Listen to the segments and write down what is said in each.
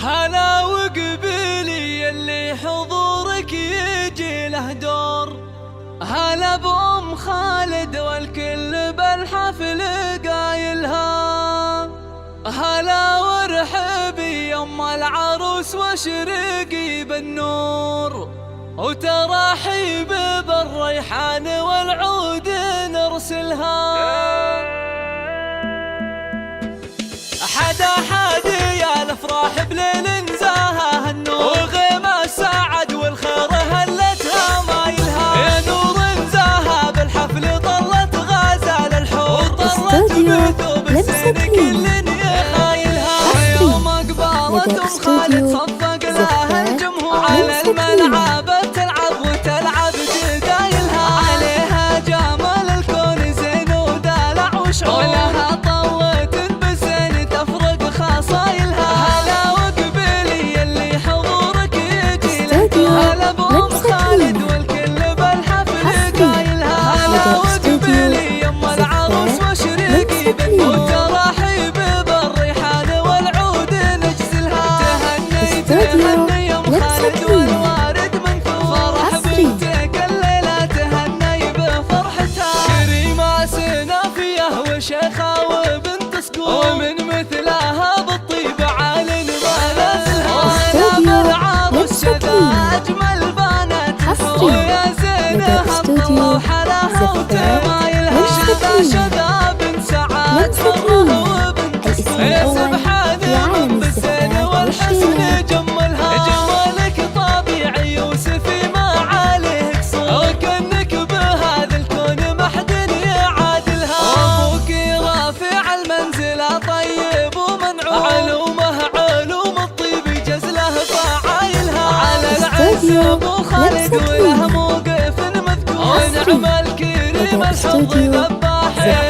هلا وقبيلي اللي حضورك يجي له دور، هلا بأم خالد والكل بالحفل قايلها، هلا وارحبي يم العروس واشرقي بالنور، وترحيب بالريحان والعود نرسلها. حدا حادي يا الافراح بليل نزاها النور، وغيم السعد والخير هلتها مايلها، يا نور نزاها بالحفل طلت غازال الحور، طلت بثوب السن كل يخايلها، يوم اقبالت ام خالد صفق لها الجمهور، على الملعب تلعب وتلعب تقايلها، عليها جمال الكون زين ودلع وشعور، لها طلت بالزين تفرق خصايلها، هلا وقبيلي اللي حضورك يجي له، هلا بأم خالد والكل بالحفل قايلها، هلا وقبيلي يم العروس واشرقي بالنور، وترحيب بالريحان والعود نجزلها، تهني تهني يم خالد والوارد منثور، فرح بنتك الليلة تهني بفرحتها، كريمة سنافية وشيخة وبنت سكور، ومن مثلها بالطيب عالٍ ما نزلها، هلا بالعروس شذا أجمل بناتها، ويا زينها الضوء وحلاها وجمايلها، شذا بنت سعاد حرة وبنت يا سبحان رب الزين والحسن جملها، جمالك طبيعي يوسفي ما عليه قصور، وكأنك بهذا الكون ما حد يعادلها، أبوك رافع المنزلة طيب ومنعوم، علومه علوم الطيب جزله فعايلها، على العز ابو خالد وله موقف مذكور، ونعم الكريم الحظ ذباح، يا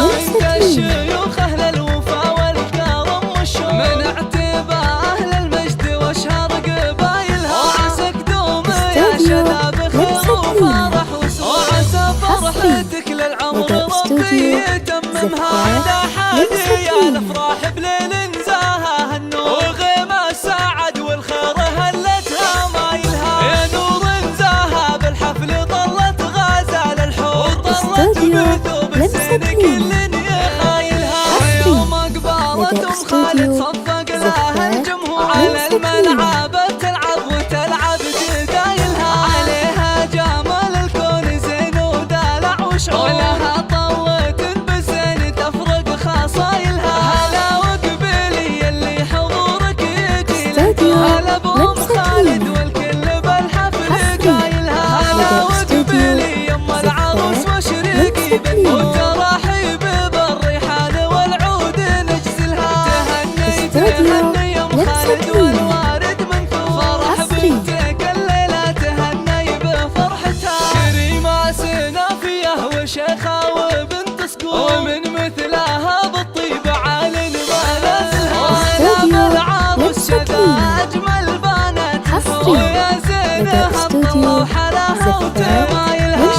بنت الشيوخ اهل الوفا والكرم والشوق، من اعتبى اهل المجد واشهر قبايلها، وعسى قدوم يا شذا بخير وفرح وسرور، وعسى فرحتك للعمر ربي يتممها، حدا حادي يا الافراح بليل نزاها النور، وغيم السعد والخير هلتها مايلها، يا نور نزاها بالحفل طلت غازال الحور، طلت بثوب السن كل يخايلها، يوم اقبالت ام خالد صفق لها الجمهور، على الملعب تلعب وتلعب تقايلها، عليها جمال الكون زين ودلع وشعور، لها طلت بالزين تفرق خصايلها، هلا وقبيلي اللي حضورك يجي له، هلا بأم خالد والكل بالحفل قايلها، هلا وقبيلي يم العروس واشرقي بالنور، وترحيب بالريحان والعود نجزلها، تهني تهني يم خالد والوارد منثور، فرح بنتك الليلة تهني بفرحتها، كريمة سنافية وشيخة وبنت سكور، ومن مثلها بالطيب عالٍ ما نزلها، هلا بالعروس شذا أجمل بناتها، ويا زينها الضوء وحلاها وجمايلها،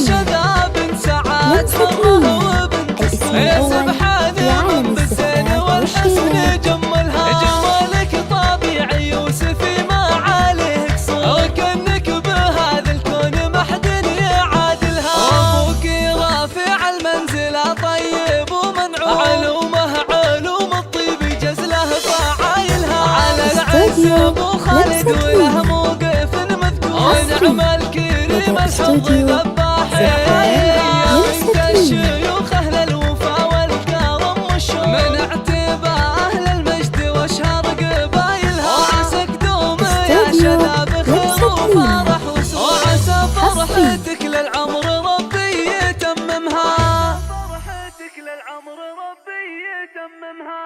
شذا بنت سعاد حرة وبنت يا سبحان رب الزين والحسن جملها، جمالك طبيعي يوسفي ما عليه قصور، وكأنك بهذا الكون ما حد يعادلها، أبوك رافع المنزلة طيب ومنعوم، علومه علوم الطيب جزله فعايلها، على العز ابو خالد وله موقف مذكور، ونعم الكريم الحظ ذباح، يا بنت الشيوخ اهل الوفا والكرم والشوق، من اعتبى اهل المجد واشهر قبايلها، وعسى قدوم يا شذا بخير وفرح وسرور، وعسى فرحتك للعمر ربي يتممها، فرحتك للعمر ربي يتممها.